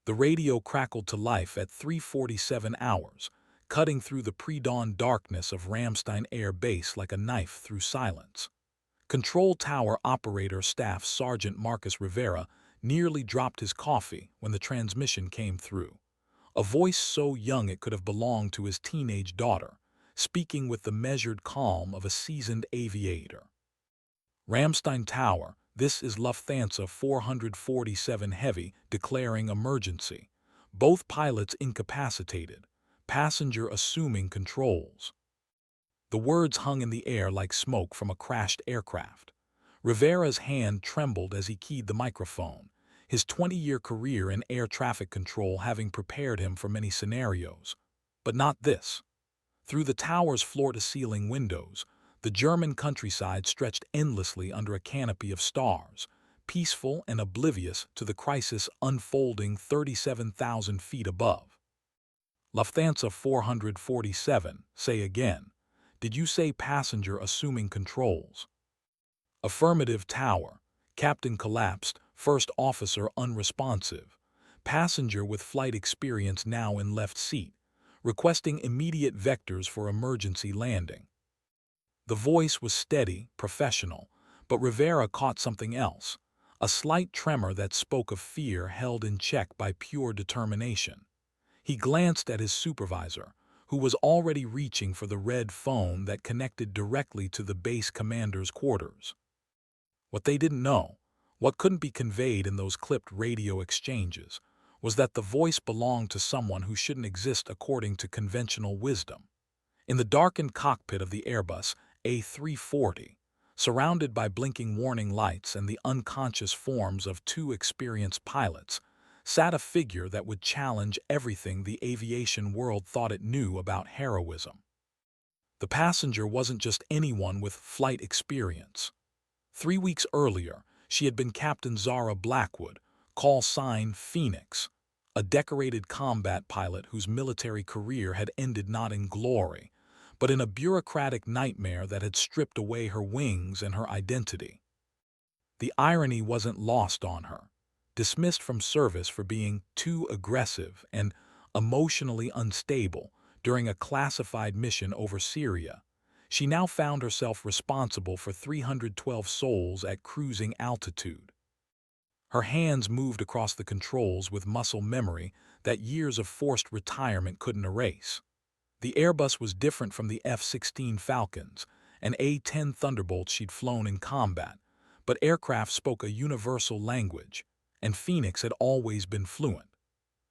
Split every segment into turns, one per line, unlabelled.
The radio crackled to life at 3:47 hours, cutting through the pre-dawn darkness of Ramstein Air Base like a knife through silence. Control Tower Operator Staff Sergeant Marcus Rivera nearly dropped his coffee when the transmission came through. A voice so young it could have belonged to his teenage daughter, speaking with the measured calm of a seasoned aviator. Ramstein Tower, this is Lufthansa 447 Heavy declaring emergency. Both pilots incapacitated. Passenger assuming controls. The words hung in the air like smoke from a crashed aircraft. Rivera's hand trembled as he keyed the microphone, his 20-year career in air traffic control having prepared him for many scenarios. But not this. Through the tower's floor-to-ceiling windows, the German countryside stretched endlessly under a canopy of stars, peaceful and oblivious to the crisis unfolding 37,000 feet above. Lufthansa 447, say again. Did you say passenger assuming controls? Affirmative tower. Captain collapsed, first officer unresponsive. Passenger with flight experience now in left seat, requesting immediate vectors for emergency landing. The voice was steady, professional, but Rivera caught something else, a slight tremor that spoke of fear held in check by pure determination. He glanced at his supervisor, who was already reaching for the red phone that connected directly to the base commander's quarters. What they didn't know, what couldn't be conveyed in those clipped radio exchanges, was that the voice belonged to someone who shouldn't exist according to conventional wisdom. In the darkened cockpit of the Airbus A340, surrounded by blinking warning lights and the unconscious forms of two experienced pilots, sat a figure that would challenge everything the aviation world thought it knew about heroism. The passenger wasn't just anyone with flight experience. 3 weeks earlier, she had been Captain Zara Blackwood, call sign Phoenix, a decorated combat pilot whose military career had ended not in glory, but in a bureaucratic nightmare that had stripped away her wings and her identity. The irony wasn't lost on her. Dismissed from service for being too aggressive and emotionally unstable during a classified mission over Syria, she now found herself responsible for 312 souls at cruising altitude. Her hands moved across the controls with muscle memory that years of forced retirement couldn't erase. The Airbus was different from the F-16 Falcons and A-10 Thunderbolts she'd flown in combat, but aircraft spoke a universal language, and Phoenix had always been fluent.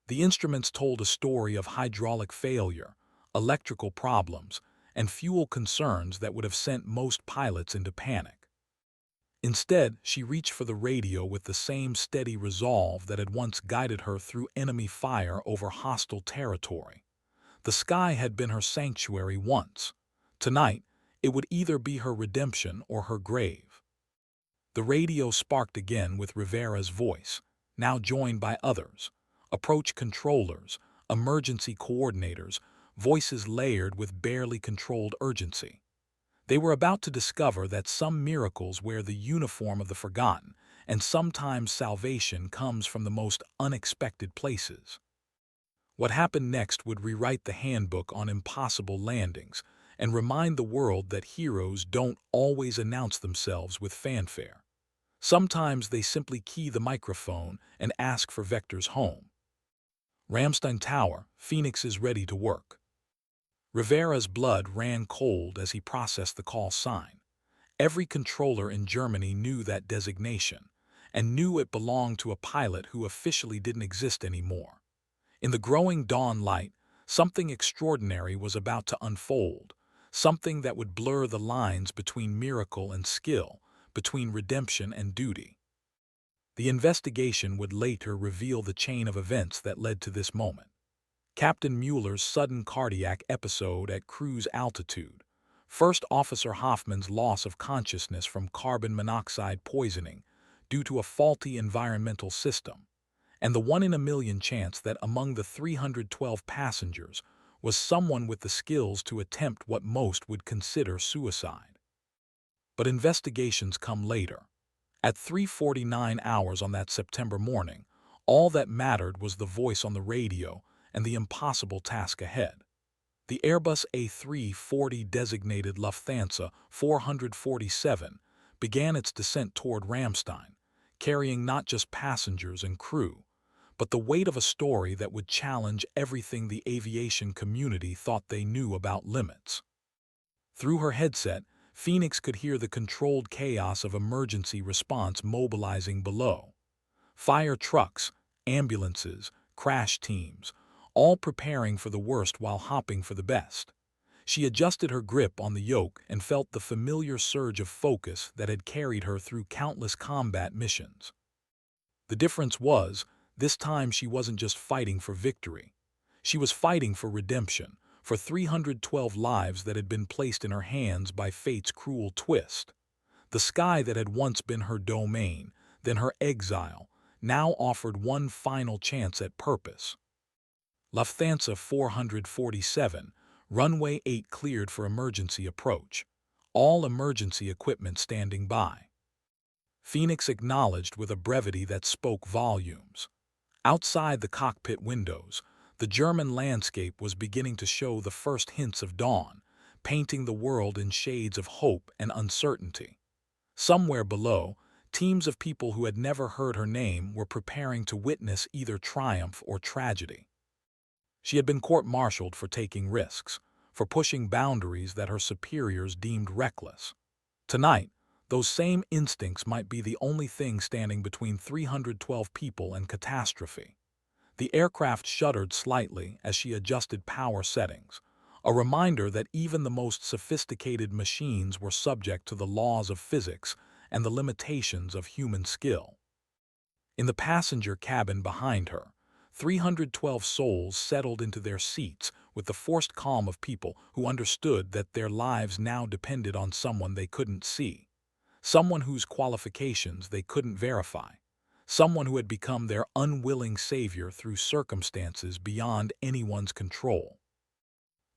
The instruments told a story of hydraulic failure, electrical problems, and fuel concerns that would have sent most pilots into panic. Instead, she reached for the radio with the same steady resolve that had once guided her through enemy fire over hostile territory. The sky had been her sanctuary once. Tonight, it would either be her redemption or her grave. The radio sparked again with Rivera's voice, now joined by others, approach controllers, emergency coordinators, voices layered with barely controlled urgency. They were about to discover that some miracles wear the uniform of the forgotten, and sometimes salvation comes from the most unexpected places. What happened next would rewrite the handbook on impossible landings and remind the world that heroes don't always announce themselves with fanfare. Sometimes they simply key the microphone and ask for vectors home. Ramstein Tower, Phoenix is ready to work. Rivera's blood ran cold as he processed the call sign. Every controller in Germany knew that designation, and knew it belonged to a pilot who officially didn't exist anymore. In the growing dawn light, something extraordinary was about to unfold, something that would blur the lines between miracle and skill, between redemption and duty. The investigation would later reveal the chain of events that led to this moment. Captain Mueller's sudden cardiac episode at cruise altitude, First Officer Hoffman's loss of consciousness from carbon monoxide poisoning due to a faulty environmental system, and the 1 in a million chance that among the 312 passengers was someone with the skills to attempt what most would consider suicide. But investigations come later. At 3:49 hours on that September morning, All that mattered was the voice on the radio and the impossible task ahead. The Airbus A340 designated Lufthansa 447 began its descent toward Ramstein, carrying not just passengers and crew, but the weight of a story that would challenge everything the aviation community thought they knew about limits. Through her headset, Phoenix could hear the controlled chaos of emergency response mobilizing below. Fire trucks, ambulances, crash teams, all preparing for the worst while hopping for the best. She adjusted her grip on the yoke and felt the familiar surge of focus that had carried her through countless combat missions. The difference was, this time she wasn't just fighting for victory. She was fighting for redemption, for 312 lives that had been placed in her hands by fate's cruel twist. The sky that had once been her domain, then her exile, now offered one final chance at purpose. Lufthansa 447, runway 8 cleared for emergency approach. All emergency equipment standing by. Phoenix acknowledged with a brevity that spoke volumes. Outside the cockpit windows, the German landscape was beginning to show the first hints of dawn, painting the world in shades of hope and uncertainty. Somewhere below, teams of people who had never heard her name were preparing to witness either triumph or tragedy. She had been court-martialed for taking risks, for pushing boundaries that her superiors deemed reckless. Tonight, those same instincts might be the only thing standing between 312 people and catastrophe. The aircraft shuddered slightly as she adjusted power settings, a reminder that even the most sophisticated machines were subject to the laws of physics and the limitations of human skill. In the passenger cabin behind her, 312 souls settled into their seats with the forced calm of people who understood that their lives now depended on someone they couldn't see, someone whose qualifications they couldn't verify, someone who had become their unwilling savior through circumstances beyond anyone's control.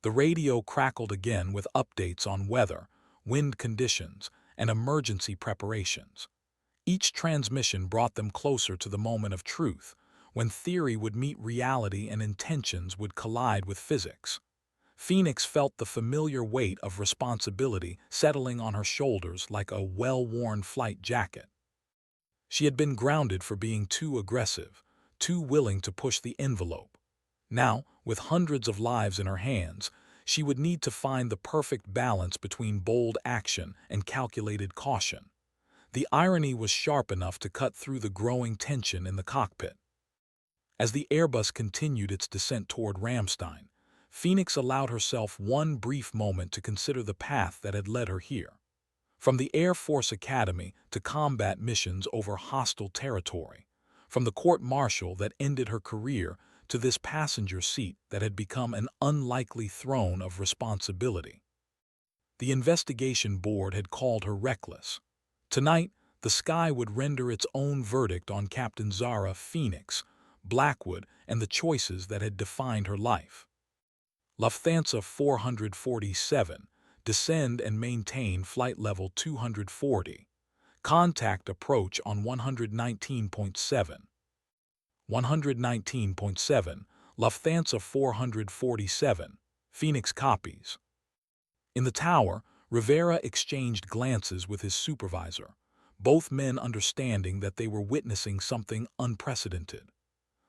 The radio crackled again with updates on weather, wind conditions, and emergency preparations. Each transmission brought them closer to the moment of truth, when theory would meet reality and intentions would collide with physics. Phoenix felt the familiar weight of responsibility settling on her shoulders like a well-worn flight jacket. She had been grounded for being too aggressive, too willing to push the envelope. Now, with hundreds of lives in her hands, she would need to find the perfect balance between bold action and calculated caution. The irony was sharp enough to cut through the growing tension in the cockpit. As the Airbus continued its descent toward Ramstein, Phoenix allowed herself one brief moment to consider the path that had led her here. From the Air Force Academy to combat missions over hostile territory, from the court-martial that ended her career to this passenger seat that had become an unlikely throne of responsibility. The investigation board had called her reckless. Tonight, the sky would render its own verdict on Captain Zara Phoenix, Blackwood, and the choices that had defined her life. Lufthansa 447, descend and maintain flight level 240. Contact approach on 119.7. 119.7, Lufthansa 447, Phoenix copies. In the tower, Rivera exchanged glances with his supervisor, both men understanding that they were witnessing something unprecedented.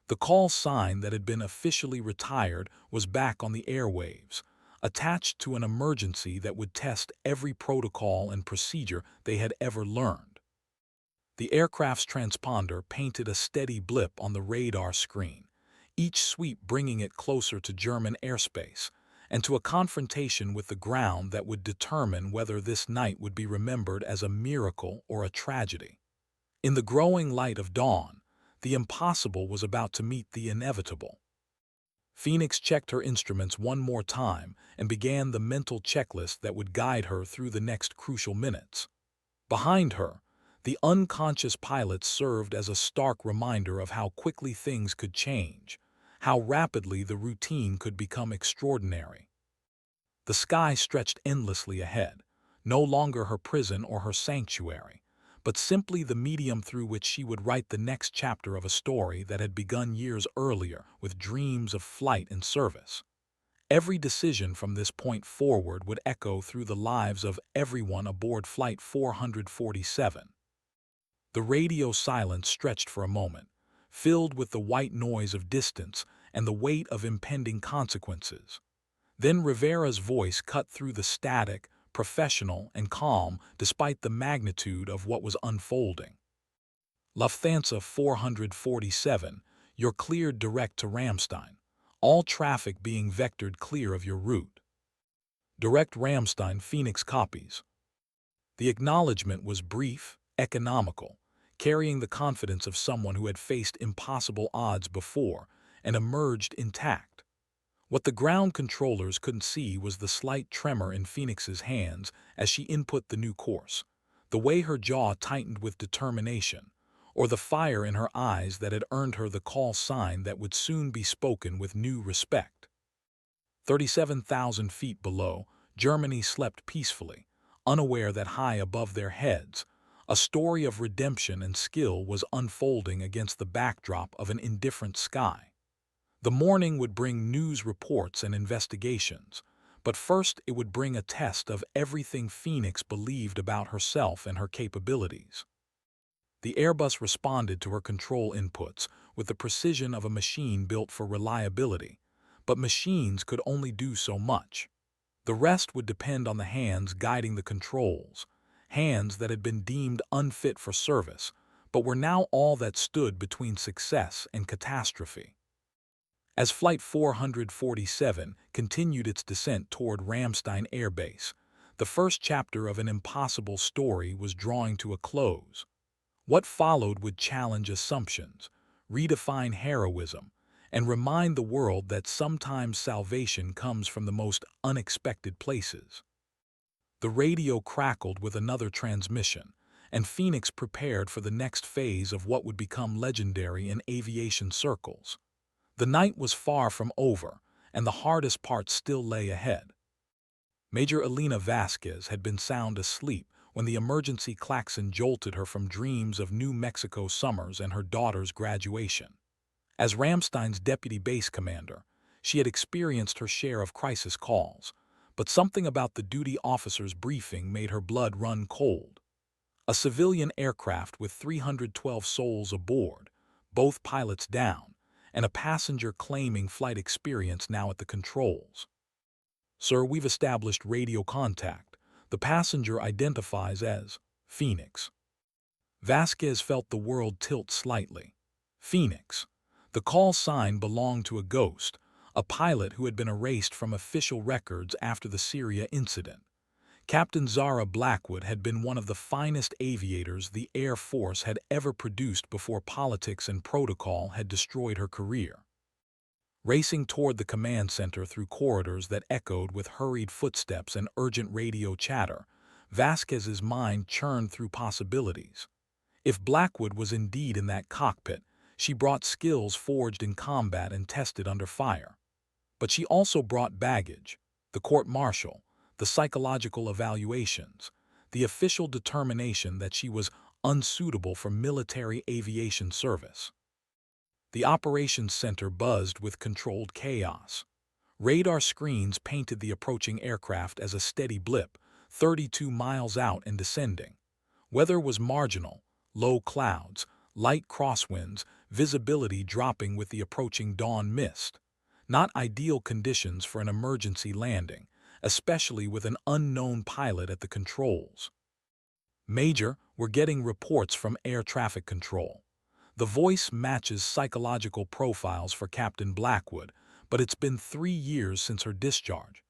The call sign that had been officially retired was back on the airwaves, attached to an emergency that would test every protocol and procedure they had ever learned. The aircraft's transponder painted a steady blip on the radar screen, each sweep bringing it closer to German airspace and to a confrontation with the ground that would determine whether this night would be remembered as a miracle or a tragedy. In the growing light of dawn, the impossible was about to meet the inevitable. Phoenix checked her instruments one more time and began the mental checklist that would guide her through the next crucial minutes. Behind her, the unconscious pilot served as a stark reminder of how quickly things could change, how rapidly the routine could become extraordinary. The sky stretched endlessly ahead, no longer her prison or her sanctuary, but simply the medium through which she would write the next chapter of a story that had begun years earlier with dreams of flight and service. Every decision from this point forward would echo through the lives of everyone aboard Flight 447. The radio silence stretched for a moment, filled with the white noise of distance and the weight of impending consequences. Then Rivera's voice cut through the static, professional and calm despite the magnitude of what was unfolding. Lufthansa 447, you're cleared direct to Ramstein, all traffic being vectored clear of your route. Direct Ramstein Phoenix copies. The acknowledgement was brief, economical, carrying the confidence of someone who had faced impossible odds before and emerged intact. What the ground controllers couldn't see was the slight tremor in Phoenix's hands as she input the new course, the way her jaw tightened with determination, or the fire in her eyes that had earned her the call sign that would soon be spoken with new respect. 37,000 feet below, Germany slept peacefully, unaware that high above their heads, a story of redemption and skill was unfolding against the backdrop of an indifferent sky. The morning would bring news reports and investigations, but first it would bring a test of everything Phoenix believed about herself and her capabilities. The Airbus responded to her control inputs with the precision of a machine built for reliability, but machines could only do so much. The rest would depend on the hands guiding the controls, hands that had been deemed unfit for service, but were now all that stood between success and catastrophe. As Flight 447 continued its descent toward Ramstein Air Base, the first chapter of an impossible story was drawing to a close. What followed would challenge assumptions, redefine heroism, and remind the world that sometimes salvation comes from the most unexpected places. The radio crackled with another transmission, and Phoenix prepared for the next phase of what would become legendary in aviation circles. The night was far from over, and the hardest part still lay ahead. Major Elena Vasquez had been sound asleep when the emergency klaxon jolted her from dreams of New Mexico summers and her daughter's graduation. As Ramstein's deputy base commander, she had experienced her share of crisis calls, but something about the duty officer's briefing made her blood run cold. A civilian aircraft with 312 souls aboard, both pilots down, and a passenger claiming flight experience now at the controls. "Sir, we've established radio contact. The passenger identifies as Phoenix." Vasquez felt the world tilt slightly. Phoenix. The call sign belonged to a ghost, a pilot who had been erased from official records after the Syria incident. Captain Zara Blackwood had been one of the finest aviators the Air Force had ever produced before politics and protocol had destroyed her career. Racing toward the command center through corridors that echoed with hurried footsteps and urgent radio chatter, Vasquez's mind churned through possibilities. If Blackwood was indeed in that cockpit, she brought skills forged in combat and tested under fire. But she also brought baggage, the court-martial, the psychological evaluations, the official determination that she was unsuitable for military aviation service. The operations center buzzed with controlled chaos. Radar screens painted the approaching aircraft as a steady blip, 32 miles out and descending. Weather was marginal, low clouds, light crosswinds, visibility dropping with the approaching dawn mist. Not ideal conditions for an emergency landing, especially with an unknown pilot at the controls. "Major, we're getting reports from air traffic control." The voice matches psychological profiles for Captain Blackwood, but it's been 3 years since her discharge.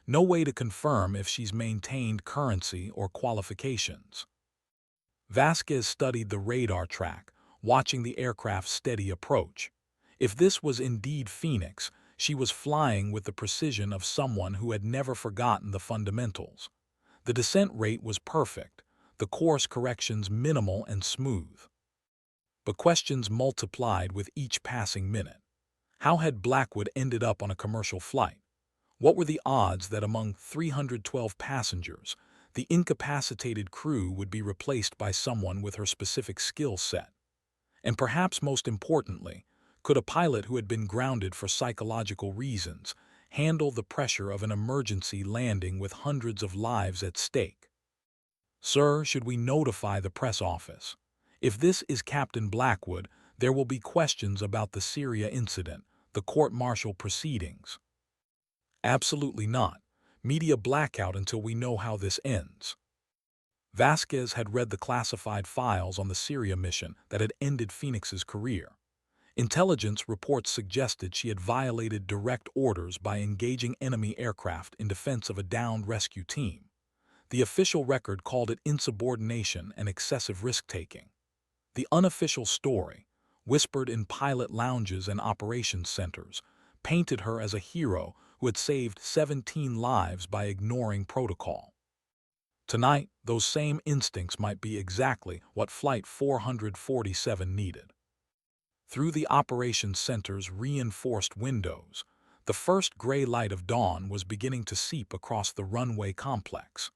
No way to confirm if she's maintained currency or qualifications. Vasquez studied the radar track, watching the aircraft's steady approach. If this was indeed Phoenix, she was flying with the precision of someone who had never forgotten the fundamentals. The descent rate was perfect, the course corrections minimal and smooth. But questions multiplied with each passing minute. How had Blackwood ended up on a commercial flight? What were the odds that among 312 passengers, The incapacitated crew would be replaced by someone with her specific skill set. And perhaps most importantly, could a pilot who had been grounded for psychological reasons handle the pressure of an emergency landing with hundreds of lives at stake? Sir, should we notify the press office? If this is Captain Blackwood, there will be questions about the Syria incident, the court-martial proceedings. Absolutely not. Media blackout until we know how this ends. Vasquez had read the classified files on the Syria mission that had ended Phoenix's career. Intelligence reports suggested she had violated direct orders by engaging enemy aircraft in defense of a downed rescue team. The official record called it insubordination and excessive risk-taking. The unofficial story, whispered in pilot lounges and operations centers, painted her as a hero who had saved 17 lives by ignoring protocol. Tonight, those same instincts might be exactly what Flight 447 needed. Through the operations center's reinforced windows, the first gray light of dawn was beginning to seep across the runway complex.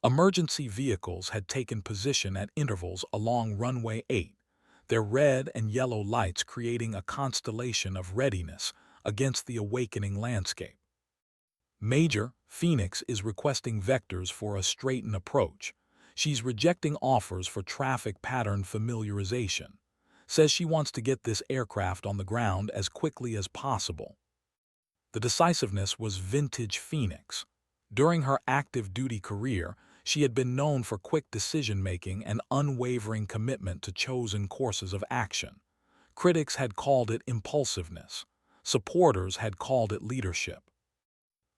Emergency vehicles had taken position at intervals along runway 8, their red and yellow lights creating a constellation of readiness against the awakening landscape. Major, Phoenix is requesting vectors for a straighten approach. She's rejecting offers for traffic pattern familiarization. Says she wants to get this aircraft on the ground as quickly as possible. The decisiveness was vintage Phoenix. During her active duty career, she had been known for quick decision-making and unwavering commitment to chosen courses of action. Critics had called it impulsiveness. Supporters had called it leadership.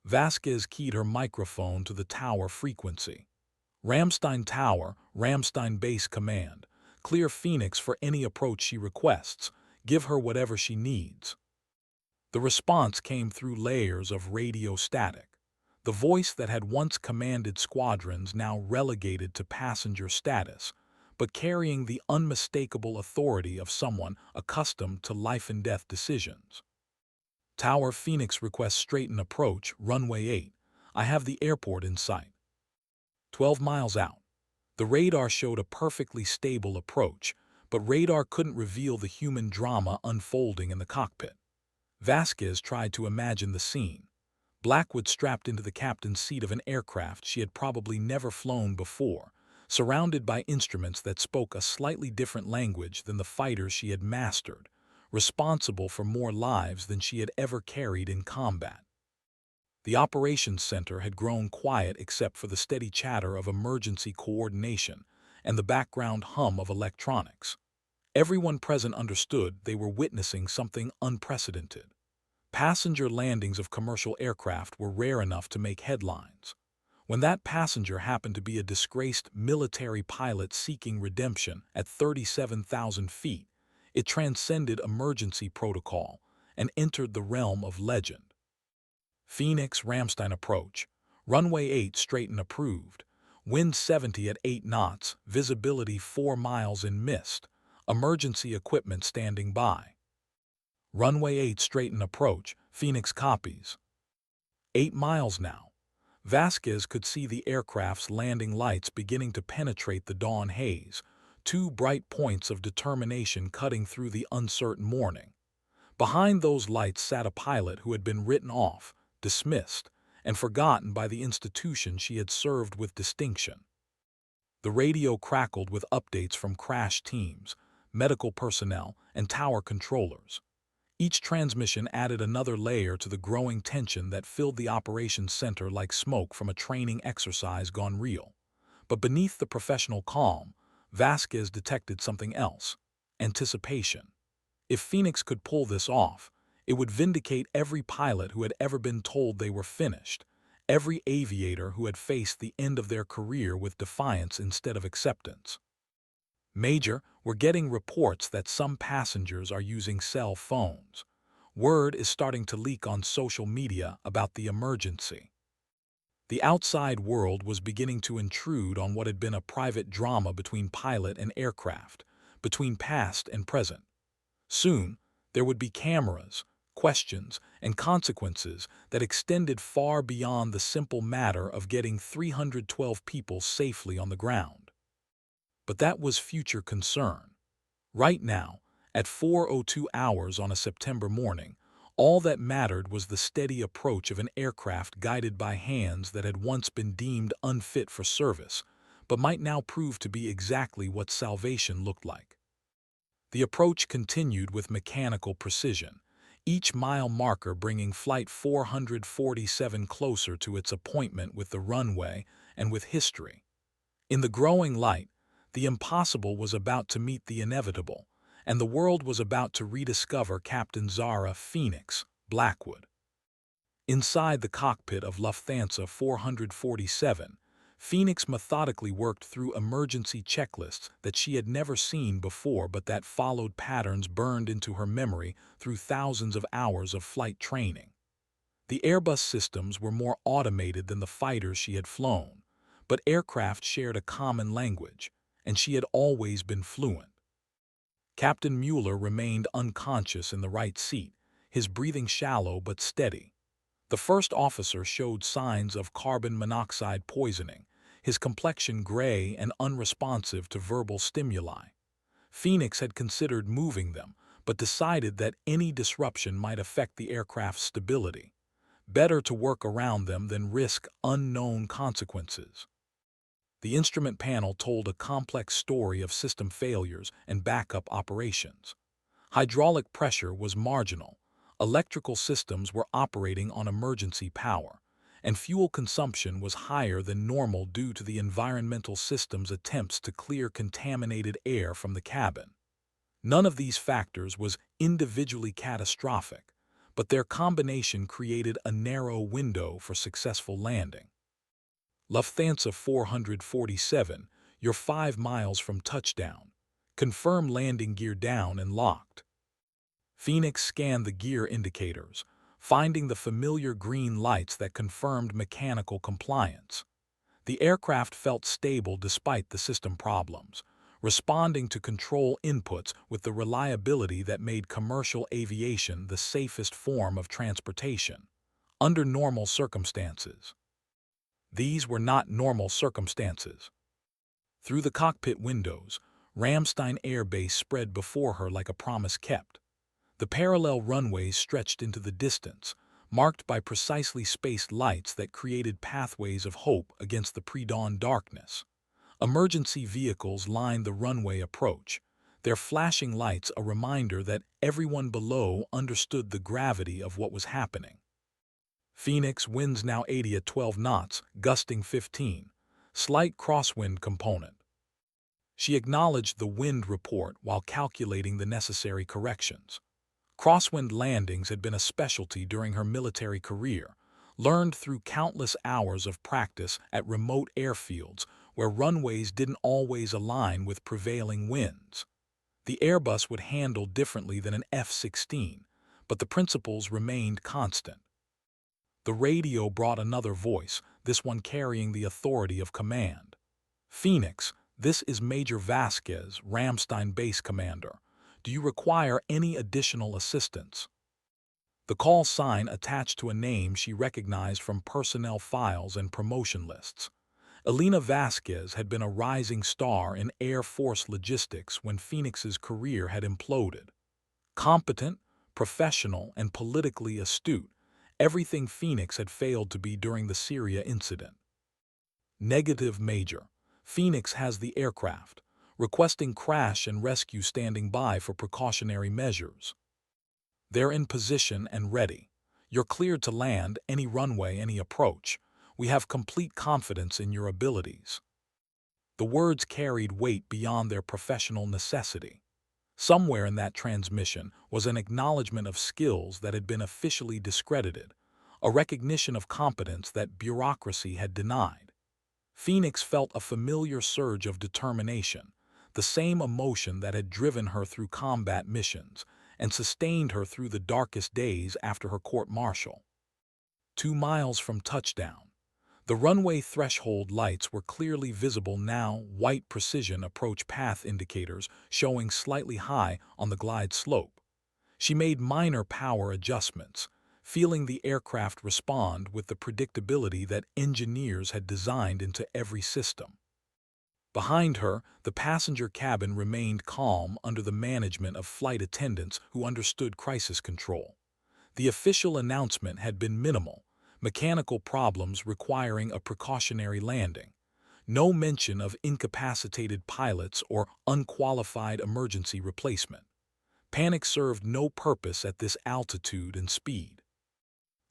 Vasquez keyed her microphone to the tower frequency. Ramstein Tower, Ramstein Base Command. Clear Phoenix for any approach she requests. Give her whatever she needs. The response came through layers of radio static. The voice that had once commanded squadrons now relegated to passenger status, but carrying the unmistakable authority of someone accustomed to life-and-death decisions. Tower Phoenix requests straighten approach, runway 8. I have the airport in sight. 12 miles out. The radar showed a perfectly stable approach, but radar couldn't reveal the human drama unfolding in the cockpit. Vasquez tried to imagine the scene. Blackwood strapped into the captain's seat of an aircraft she had probably never flown before, surrounded by instruments that spoke a slightly different language than the fighters she had mastered, responsible for more lives than she had ever carried in combat. The operations center had grown quiet except for the steady chatter of emergency coordination and the background hum of electronics. Everyone present understood they were witnessing something unprecedented. Passenger landings of commercial aircraft were rare enough to make headlines. When that passenger happened to be a disgraced military pilot seeking redemption at 37,000 feet, it transcended emergency protocol and entered the realm of legend. Phoenix Ramstein approach. Runway 8 straighten approved. Wind 70 at 8 knots, visibility 4 miles in mist. Emergency equipment standing by. Runway 8 straighten approach. Phoenix copies. 8 miles now. Vasquez could see the aircraft's landing lights beginning to penetrate the dawn haze, two bright points of determination cutting through the uncertain morning. Behind those lights sat a pilot who had been written off, dismissed, and forgotten by the institution she had served with distinction. The radio crackled with updates from crash teams, medical personnel, and tower controllers. Each transmission added another layer to the growing tension that filled the operations center like smoke from a training exercise gone real. But beneath the professional calm, Vasquez detected something else: anticipation. If Phoenix could pull this off, it would vindicate every pilot who had ever been told they were finished, every aviator who had faced the end of their career with defiance instead of acceptance. Major, we're getting reports that some passengers are using cell phones. Word is starting to leak on social media about the emergency. The outside world was beginning to intrude on what had been a private drama between pilot and aircraft, between past and present. Soon, there would be cameras, questions, and consequences that extended far beyond the simple matter of getting 312 people safely on the ground. But that was future concern. Right now, at 4:02 hours on a September morning, all that mattered was the steady approach of an aircraft guided by hands that had once been deemed unfit for service, but might now prove to be exactly what salvation looked like. The approach continued with mechanical precision, each mile marker bringing Flight 447 closer to its appointment with the runway and with history. In the growing light, the impossible was about to meet the inevitable, and the world was about to rediscover Captain Zara Phoenix Blackwood. Inside the cockpit of Lufthansa 447, Phoenix methodically worked through emergency checklists that she had never seen before but that followed patterns burned into her memory through thousands of hours of flight training. The Airbus systems were more automated than the fighters she had flown, but aircraft shared a common language, and she had always been fluent. Captain Mueller remained unconscious in the right seat, his breathing shallow but steady. The first officer showed signs of carbon monoxide poisoning, his complexion gray and unresponsive to verbal stimuli. Phoenix had considered moving them, but decided that any disruption might affect the aircraft's stability. Better to work around them than risk unknown consequences. The instrument panel told a complex story of system failures and backup operations. Hydraulic pressure was marginal, electrical systems were operating on emergency power, and fuel consumption was higher than normal due to the environmental system's attempts to clear contaminated air from the cabin. None of these factors was individually catastrophic, but their combination created a narrow window for successful landing. Lufthansa 447, you're 5 miles from touchdown. Confirm landing gear down and locked. Phoenix scanned the gear indicators, finding the familiar green lights that confirmed mechanical compliance. The aircraft felt stable despite the system problems, responding to control inputs with the reliability that made commercial aviation the safest form of transportation, under normal circumstances. These were not normal circumstances. Through the cockpit windows, Ramstein Air Base spread before her like a promise kept. The parallel runways stretched into the distance, marked by precisely spaced lights that created pathways of hope against the pre-dawn darkness. Emergency vehicles lined the runway approach, their flashing lights a reminder that everyone below understood the gravity of what was happening. Phoenix, winds now 80 at 12 knots, gusting 15. Slight crosswind component. She acknowledged the wind report while calculating the necessary corrections. Crosswind landings had been a specialty during her military career, learned through countless hours of practice at remote airfields where runways didn't always align with prevailing winds. The Airbus would handle differently than an F-16, but the principles remained constant. The radio brought another voice, this one carrying the authority of command. Phoenix, this is Major Vasquez, Ramstein Base Commander. Do you require any additional assistance? The call sign attached to a name she recognized from personnel files and promotion lists. Elena Vasquez had been a rising star in Air Force logistics when Phoenix's career had imploded. Competent, professional, and politically astute, everything Phoenix had failed to be during the Syria incident. Negative, Major. Phoenix has the aircraft, requesting crash and rescue standing by for precautionary measures. They're in position and ready. You're cleared to land any runway, any approach. We have complete confidence in your abilities. The words carried weight beyond their professional necessity. Somewhere in that transmission was an acknowledgement of skills that had been officially discredited, a recognition of competence that bureaucracy had denied. Phoenix felt a familiar surge of determination, the same emotion that had driven her through combat missions and sustained her through the darkest days after her court-martial. 2 miles from touchdown. The runway threshold lights were clearly visible now, white precision approach path indicators showing slightly high on the glide slope. She made minor power adjustments, feeling the aircraft respond with the predictability that engineers had designed into every system. Behind her, the passenger cabin remained calm under the management of flight attendants who understood crisis control. The official announcement had been minimal, mechanical problems requiring a precautionary landing. No mention of incapacitated pilots or unqualified emergency replacement. Panic served no purpose at this altitude and speed.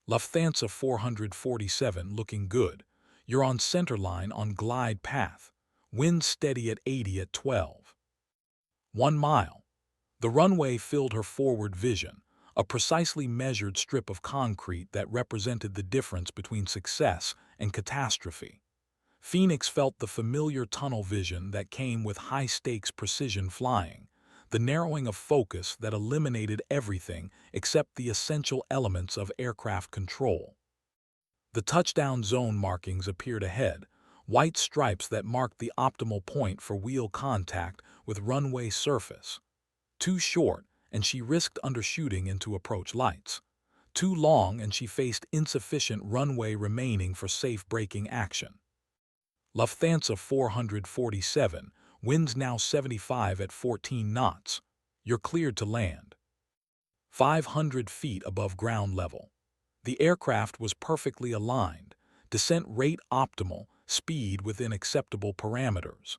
Lufthansa 447 looking good. You're on centerline on glide path. Wind steady at 80 at 12. 1 mile. The runway filled her forward vision, a precisely measured strip of concrete that represented the difference between success and catastrophe. Phoenix felt the familiar tunnel vision that came with high-stakes precision flying, the narrowing of focus that eliminated everything except the essential elements of aircraft control. The touchdown zone markings appeared ahead, white stripes that marked the optimal point for wheel contact with runway surface. Too short, and she risked undershooting into approach lights. Too long, and she faced insufficient runway remaining for safe braking action. Lufthansa 447, winds now 75 at 14 knots. You're cleared to land. 500 feet above ground level. The aircraft was perfectly aligned, descent rate optimal, speed within acceptable parameters.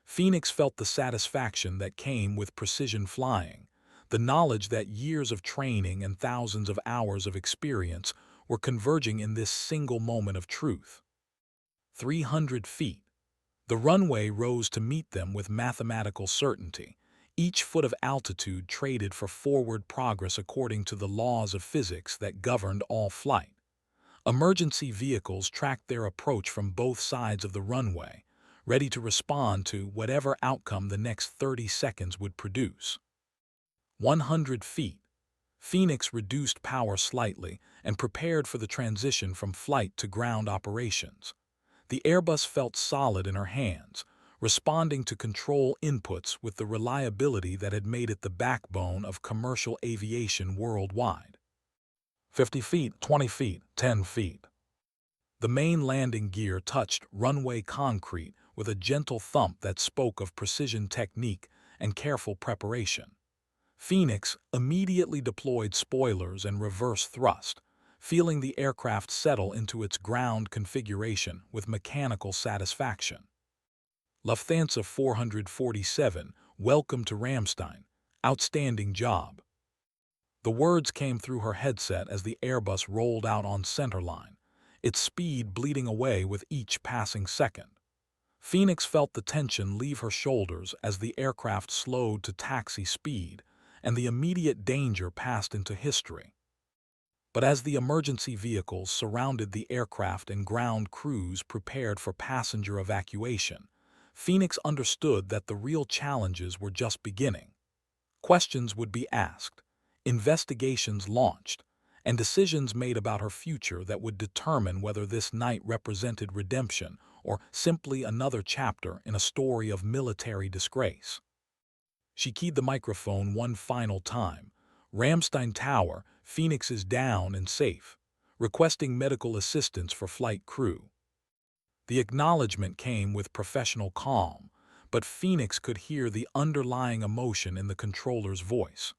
Phoenix felt the satisfaction that came with precision flying, the knowledge that years of training and thousands of hours of experience were converging in this single moment of truth. 300 feet. The runway rose to meet them with mathematical certainty. Each foot of altitude traded for forward progress according to the laws of physics that governed all flight. Emergency vehicles tracked their approach from both sides of the runway, ready to respond to whatever outcome the next 30 seconds would produce. 100 feet. Phoenix reduced power slightly and prepared for the transition from flight to ground operations. The Airbus felt solid in her hands, responding to control inputs with the reliability that had made it the backbone of commercial aviation worldwide. 50 feet, 20 feet, 10 feet. The main landing gear touched runway concrete with a gentle thump that spoke of precision technique and careful preparation. Phoenix immediately deployed spoilers and reverse thrust, feeling the aircraft settle into its ground configuration with mechanical satisfaction. Lufthansa 447, welcome to Ramstein. Outstanding job. The words came through her headset as the Airbus rolled out on centerline, its speed bleeding away with each passing second. Phoenix felt the tension leave her shoulders as the aircraft slowed to taxi speed, and the immediate danger passed into history. But as the emergency vehicles surrounded the aircraft and ground crews prepared for passenger evacuation, Phoenix understood that the real challenges were just beginning. Questions would be asked, investigations launched, and decisions made about her future that would determine whether this night represented redemption or simply another chapter in a story of military disgrace. She keyed the microphone one final time. Ramstein Tower, Phoenix is down and safe, requesting medical assistance for flight crew. The acknowledgement came with professional calm, but Phoenix could hear the underlying emotion in the controller's voice.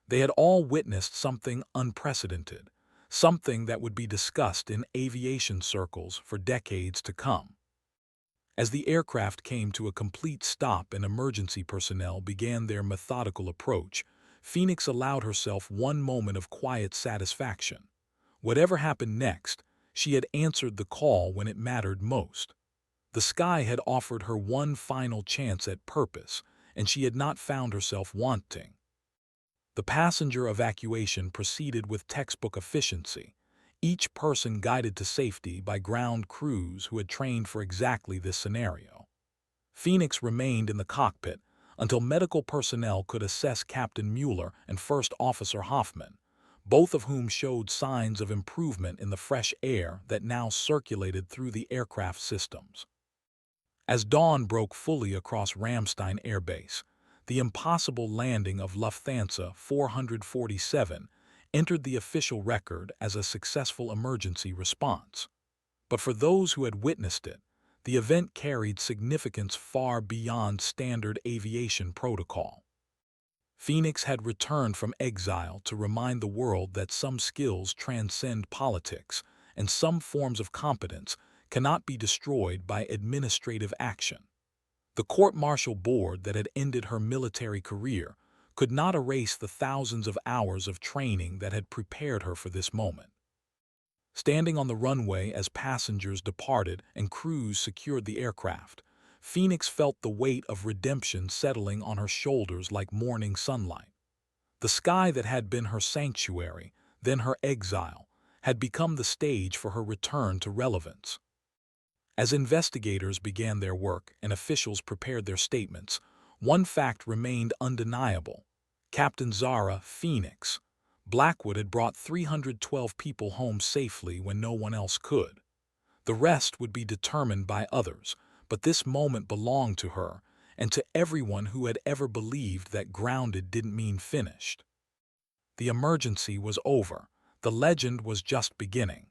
They had all witnessed something unprecedented, something that would be discussed in aviation circles for decades to come. As the aircraft came to a complete stop and emergency personnel began their methodical approach, Phoenix allowed herself one moment of quiet satisfaction. Whatever happened next, she had answered the call when it mattered most. The sky had offered her one final chance at purpose, and she had not found herself wanting. The passenger evacuation proceeded with textbook efficiency, each person guided to safety by ground crews who had trained for exactly this scenario. Phoenix remained in the cockpit until medical personnel could assess Captain Mueller and First Officer Hoffman, both of whom showed signs of improvement in the fresh air that now circulated through the aircraft systems. As dawn broke fully across Ramstein Air Base, The impossible landing of Lufthansa 447 entered the official record as a successful emergency response. But for those who had witnessed it, the event carried significance far beyond standard aviation protocol. Phoenix had returned from exile to remind the world that some skills transcend politics, and some forms of competence cannot be destroyed by administrative action. The court-martial board that had ended her military career could not erase the thousands of hours of training that had prepared her for this moment. Standing on the runway as passengers departed and crews secured the aircraft, Phoenix felt the weight of redemption settling on her shoulders like morning sunlight. The sky that had been her sanctuary, then her exile, had become the stage for her return to relevance. As investigators began their work and officials prepared their statements, one fact remained undeniable. Captain Zara Phoenix Blackwood had brought 312 people home safely when no one else could. The rest would be determined by others, but this moment belonged to her and to everyone who had ever believed that grounded didn't mean finished. The emergency was over. The legend was just beginning.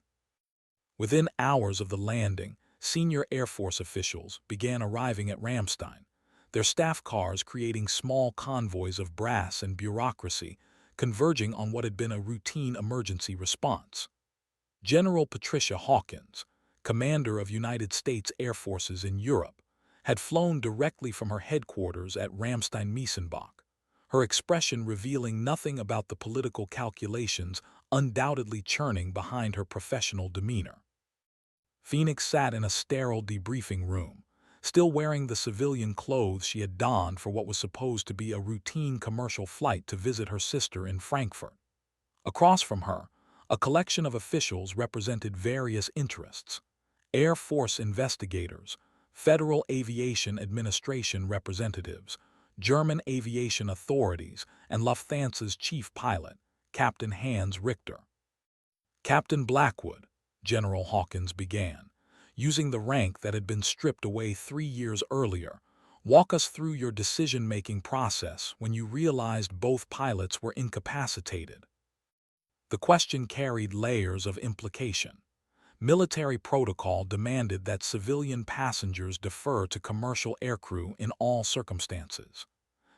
Within hours of the landing, senior Air Force officials began arriving at Ramstein, their staff cars creating small convoys of brass and bureaucracy, converging on what had been a routine emergency response. General Patricia Hawkins, commander of United States Air Forces in Europe, had flown directly from her headquarters at Ramstein-Miesenbach, her expression revealing nothing about the political calculations undoubtedly churning behind her professional demeanor. Phoenix sat in a sterile debriefing room, still wearing the civilian clothes she had donned for what was supposed to be a routine commercial flight to visit her sister in Frankfurt. Across from her, a collection of officials represented various interests: Air Force investigators, Federal Aviation Administration representatives, German aviation authorities, and Lufthansa's chief pilot, Captain Hans Richter. "Captain Blackwood," General Hawkins began, using the rank that had been stripped away 3 years earlier, "walk us through your decision-making process when you realized both pilots were incapacitated." The question carried layers of implication. Military protocol demanded that civilian passengers defer to commercial aircrew in all circumstances.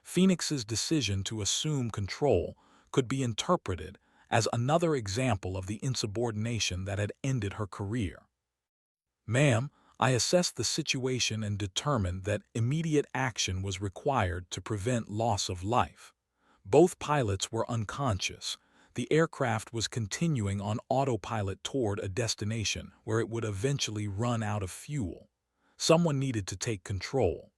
Phoenix's decision to assume control could be interpreted as another example of the insubordination that had ended her career. "Ma'am, I assessed the situation and determined that immediate action was required to prevent loss of life. Both pilots were unconscious. The aircraft was continuing on autopilot toward a destination where it would eventually run out of fuel. Someone needed to take control.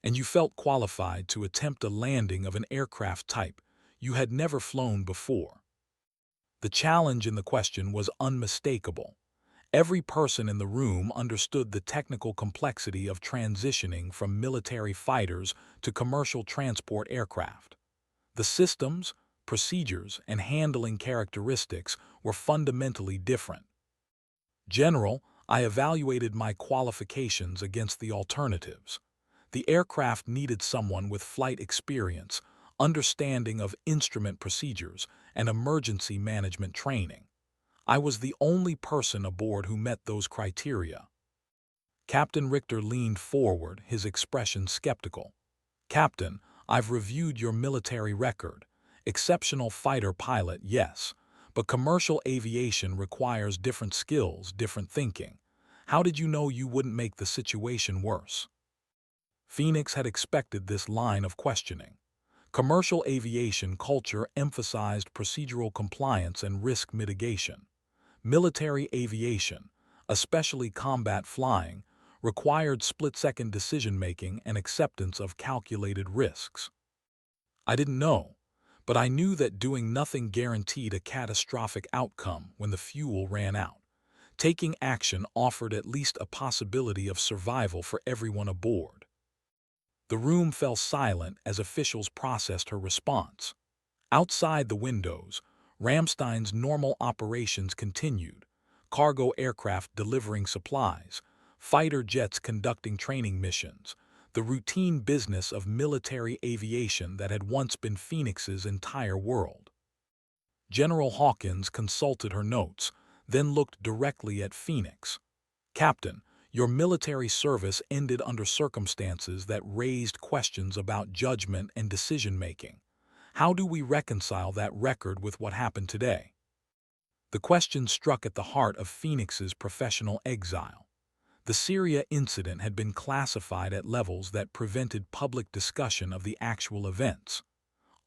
And you felt qualified to attempt a landing of an aircraft type you had never flown before." The challenge in the question was unmistakable. Every person in the room understood the technical complexity of transitioning from military fighters to commercial transport aircraft. The systems, procedures, and handling characteristics were fundamentally different. "General, I evaluated my qualifications against the alternatives. The aircraft needed someone with flight experience, understanding of instrument procedures, and emergency management training. I was the only person aboard who met those criteria." Captain Richter leaned forward, his expression skeptical. "Captain, I've reviewed your military record. Exceptional fighter pilot, yes, but commercial aviation requires different skills, different thinking. How did you know you wouldn't make the situation worse?" Phoenix had expected this line of questioning. Commercial aviation culture emphasized procedural compliance and risk mitigation. Military aviation, especially combat flying, required split-second decision-making and acceptance of calculated risks. "I didn't know, but I knew that doing nothing guaranteed a catastrophic outcome when the fuel ran out. Taking action offered at least a possibility of survival for everyone aboard." The room fell silent as officials processed her response. Outside the windows, Ramstein's normal operations continued: cargo aircraft delivering supplies, fighter jets conducting training missions, the routine business of military aviation that had once been Phoenix's entire world. General Hawkins consulted her notes, then looked directly at Phoenix. "Captain, your military service ended under circumstances that raised questions about judgment and decision-making. How do we reconcile that record with what happened today?" The question struck at the heart of Phoenix's professional exile. The Syria incident had been classified at levels that prevented public discussion of the actual events.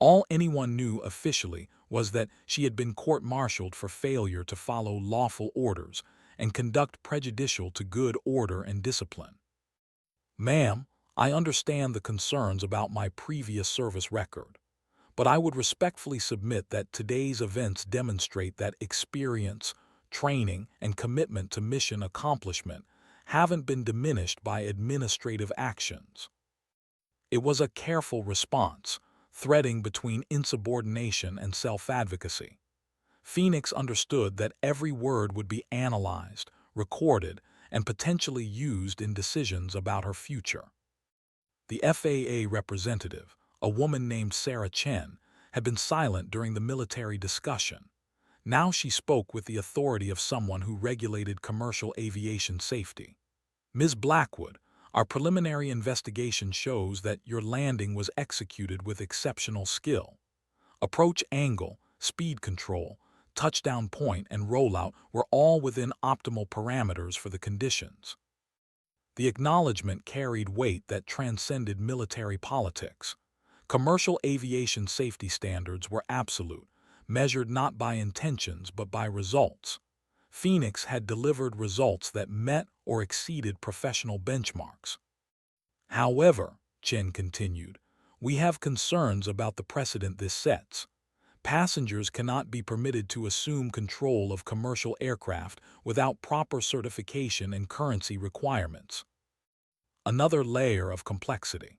All anyone knew officially was that she had been court-martialed for failure to follow lawful orders and conduct prejudicial to good order and discipline. "Ma'am, I understand the concerns about my previous service record, but I would respectfully submit that today's events demonstrate that experience, training, and commitment to mission accomplishment haven't been diminished by administrative actions." It was a careful response, threading between insubordination and self-advocacy. Phoenix understood that every word would be analyzed, recorded, and potentially used in decisions about her future. The FAA representative, a woman named Sarah Chen, had been silent during the military discussion. Now she spoke with the authority of someone who regulated commercial aviation safety. "Ms. Blackwood, our preliminary investigation shows that your landing was executed with exceptional skill. Approach angle, speed control, touchdown point, and rollout were all within optimal parameters for the conditions." The acknowledgement carried weight that transcended military politics. Commercial aviation safety standards were absolute, measured not by intentions but by results. Phoenix had delivered results that met or exceeded professional benchmarks. "However," Chen continued, "we have concerns about the precedent this sets. Passengers cannot be permitted to assume control of commercial aircraft without proper certification and currency requirements." Another layer of complexity.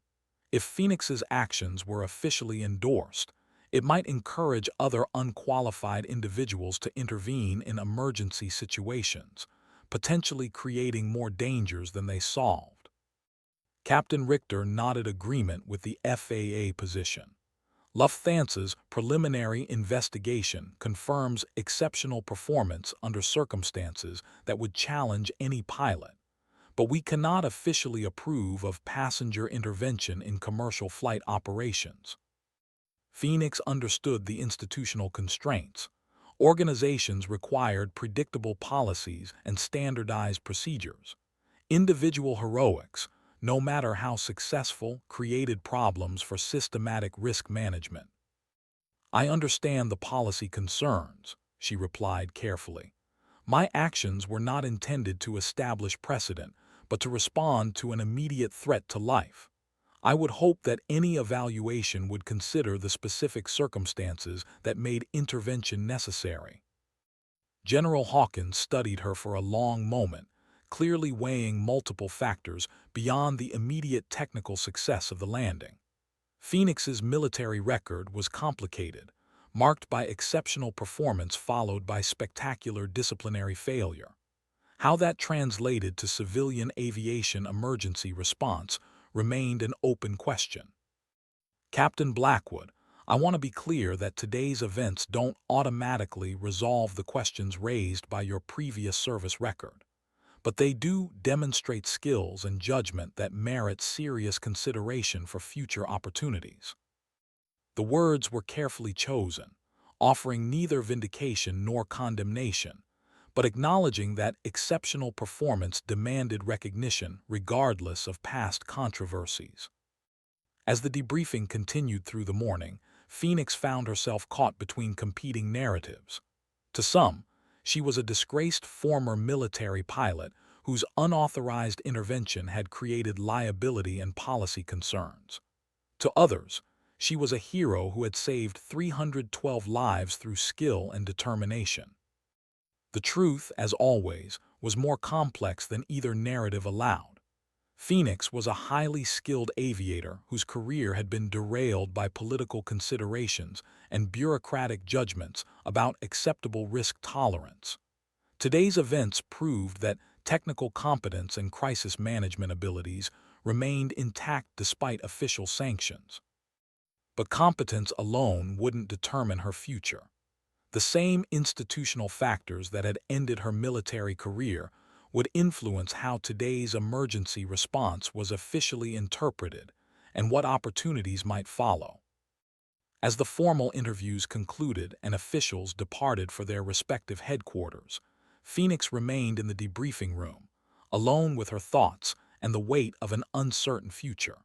If Phoenix's actions were officially endorsed, it might encourage other unqualified individuals to intervene in emergency situations, potentially creating more dangers than they solved. Captain Richter nodded agreement with the FAA position. Lufthansa's preliminary investigation confirms exceptional performance under circumstances that would challenge any pilot, but we cannot officially approve of passenger intervention in commercial flight operations. Phoenix understood the institutional constraints. Organizations required predictable policies and standardized procedures. Individual heroics, no matter how successful, created problems for systematic risk management. "I understand the policy concerns," she replied carefully. "My actions were not intended to establish precedent, but to respond to an immediate threat to life. I would hope that any evaluation would consider the specific circumstances that made intervention necessary." General Hawkins studied her for a long moment, clearly weighing multiple factors beyond the immediate technical success of the landing. Phoenix's military record was complicated, marked by exceptional performance followed by spectacular disciplinary failure. How that translated to civilian aviation emergency response remained an open question. "Captain Blackwood, I want to be clear that today's events don't automatically resolve the questions raised by your previous service record, but they do demonstrate skills and judgment that merit serious consideration for future opportunities." The words were carefully chosen, offering neither vindication nor condemnation, but acknowledging that exceptional performance demanded recognition regardless of past controversies. As the debriefing continued through the morning, Phoenix found herself caught between competing narratives. To some, she was a disgraced former military pilot whose unauthorized intervention had created liability and policy concerns. To others, she was a hero who had saved 312 lives through skill and determination. The truth, as always, was more complex than either narrative allowed. Phoenix was a highly skilled aviator whose career had been derailed by political considerations and bureaucratic judgments about acceptable risk tolerance. Today's events proved that technical competence and crisis management abilities remained intact despite official sanctions. But competence alone wouldn't determine her future. The same institutional factors that had ended her military career would influence how today's emergency response was officially interpreted and what opportunities might follow. As the formal interviews concluded and officials departed for their respective headquarters, Phoenix remained in the debriefing room, alone with her thoughts and the weight of an uncertain future.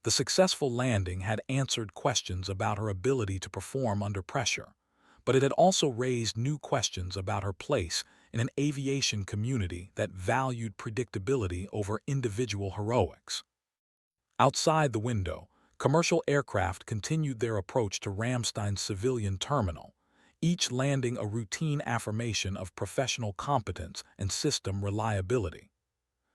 The successful landing had answered questions about her ability to perform under pressure, but it had also raised new questions about her place in an aviation community that valued predictability over individual heroics. Outside the window, commercial aircraft continued their approach to Ramstein's civilian terminal, each landing a routine affirmation of professional competence and system reliability.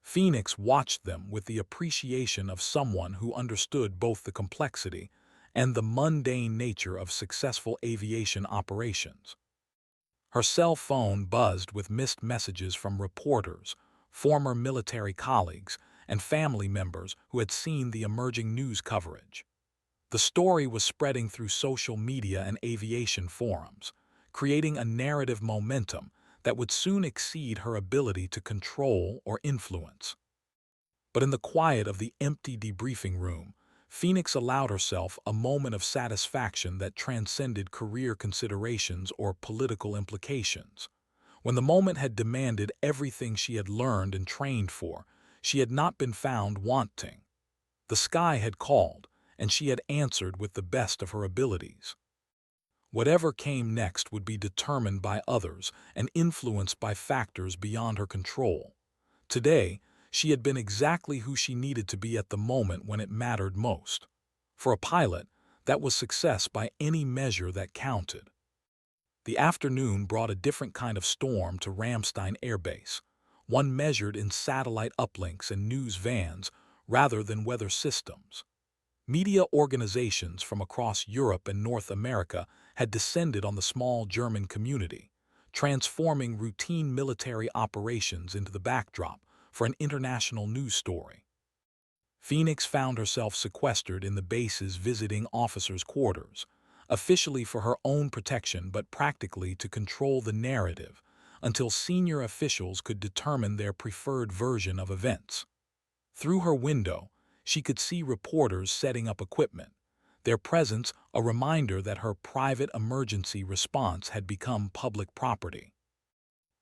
Phoenix watched them with the appreciation of someone who understood both the complexity and the mundane nature of successful aviation operations. Her cell phone buzzed with missed messages from reporters, former military colleagues, and family members who had seen the emerging news coverage. The story was spreading through social media and aviation forums, creating a narrative momentum that would soon exceed her ability to control or influence. But in the quiet of the empty debriefing room, Phoenix allowed herself a moment of satisfaction that transcended career considerations or political implications. When the moment had demanded everything she had learned and trained for, she had not been found wanting. The sky had called, and she had answered with the best of her abilities. Whatever came next would be determined by others and influenced by factors beyond her control. Today, she had been exactly who she needed to be at the moment when it mattered most. For a pilot, that was success by any measure that counted. The afternoon brought a different kind of storm to Ramstein Air Base, one measured in satellite uplinks and news vans rather than weather systems. Media organizations from across Europe and North America had descended on the small German community, transforming routine military operations into the backdrop for an international news story. Phoenix found herself sequestered in the base's visiting officers' quarters, officially for her own protection but practically to control the narrative until senior officials could determine their preferred version of events. Through her window, she could see reporters setting up equipment, their presence a reminder that her private emergency response had become public property.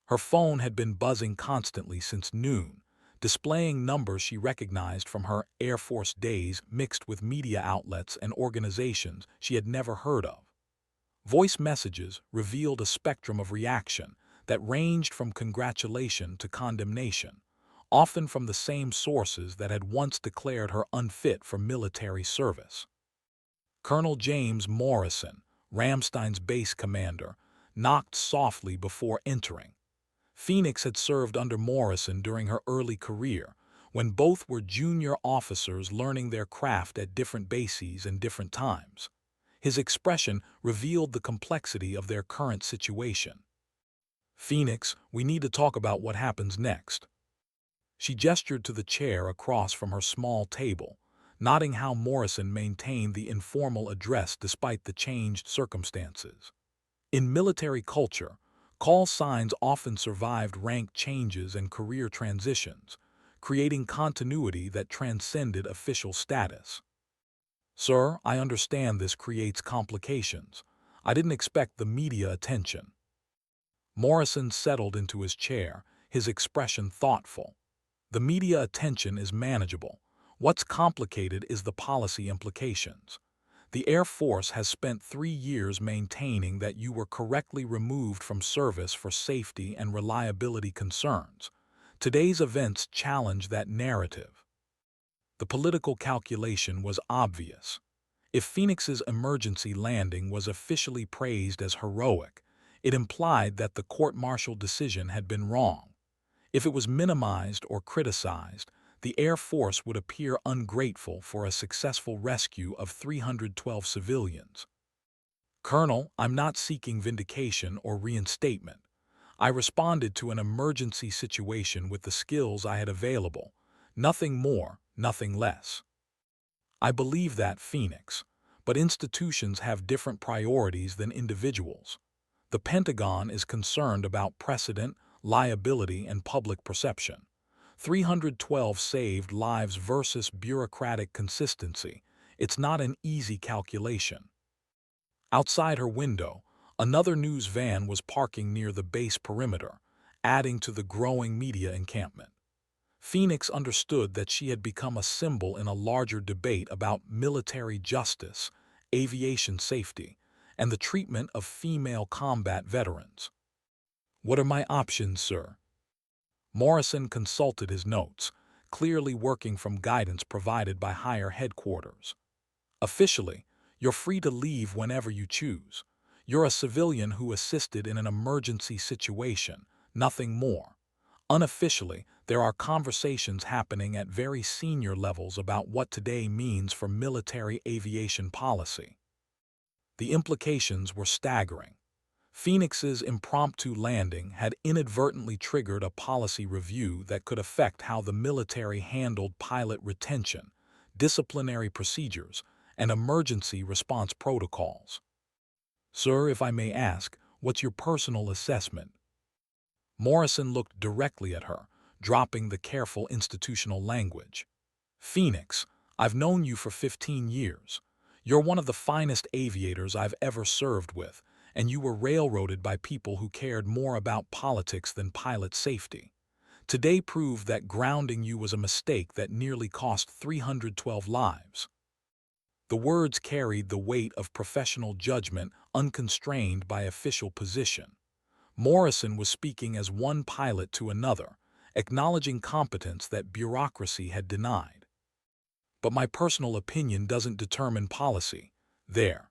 Her phone had been buzzing constantly since noon, displaying numbers she recognized from her Air Force days mixed with media outlets and organizations she had never heard of. Voice messages revealed a spectrum of reaction that ranged from congratulation to condemnation, often from the same sources that had once declared her unfit for military service. Colonel James Morrison, Ramstein's base commander, knocked softly before entering. Phoenix had served under Morrison during her early career, when both were junior officers learning their craft at different bases and different times. His expression revealed the complexity of their current situation. "Phoenix, we need to talk about what happens next." She gestured to the chair across from her small table, noting how Morrison maintained the informal address despite the changed circumstances. In military culture, call signs often survived rank changes and career transitions, creating continuity that transcended official status. "Sir, I understand this creates complications. I didn't expect the media attention." Morrison settled into his chair, his expression thoughtful. "The media attention is manageable. What's complicated is the policy implications. The Air Force has spent 3 years maintaining that you were correctly removed from service for safety and reliability concerns. Today's events challenge that narrative." The political calculation was obvious. If Phoenix's emergency landing was officially praised as heroic, it implied that the court-martial decision had been wrong. If it was minimized or criticized, the Air Force would appear ungrateful for a successful rescue of 312 civilians. "Colonel, I'm not seeking vindication or reinstatement. I responded to an emergency situation with the skills I had available. Nothing more, nothing less. I believe that, Phoenix, but institutions have different priorities than individuals. The Pentagon is concerned about precedent, liability, and public perception. 312 saved lives versus bureaucratic consistency. It's not an easy calculation. Outside her window, another news van was parking near the base perimeter, adding to the growing media encampment. Phoenix understood that she had become a symbol in a larger debate about military justice, aviation safety, and the treatment of female combat veterans. "What are my options, sir?" Morrison consulted his notes, clearly working from guidance provided by higher headquarters. "Officially, you're free to leave whenever you choose. You're a civilian who assisted in an emergency situation, nothing more. Unofficially, there are conversations happening at very senior levels about what today means for military aviation policy." The implications were staggering. Phoenix's impromptu landing had inadvertently triggered a policy review that could affect how the military handled pilot retention, disciplinary procedures, and emergency response protocols. "Sir, if I may ask, what's your personal assessment?" Morrison looked directly at her, dropping the careful institutional language. "Phoenix, I've known you for 15 years. You're one of the finest aviators I've ever served with, and you were railroaded by people who cared more about politics than pilot safety. Today proved that grounding you was a mistake that nearly cost 312 lives." The words carried the weight of professional judgment unconstrained by official position. Morrison was speaking as one pilot to another, acknowledging competence that bureaucracy had denied. "But my personal opinion doesn't determine policy. There,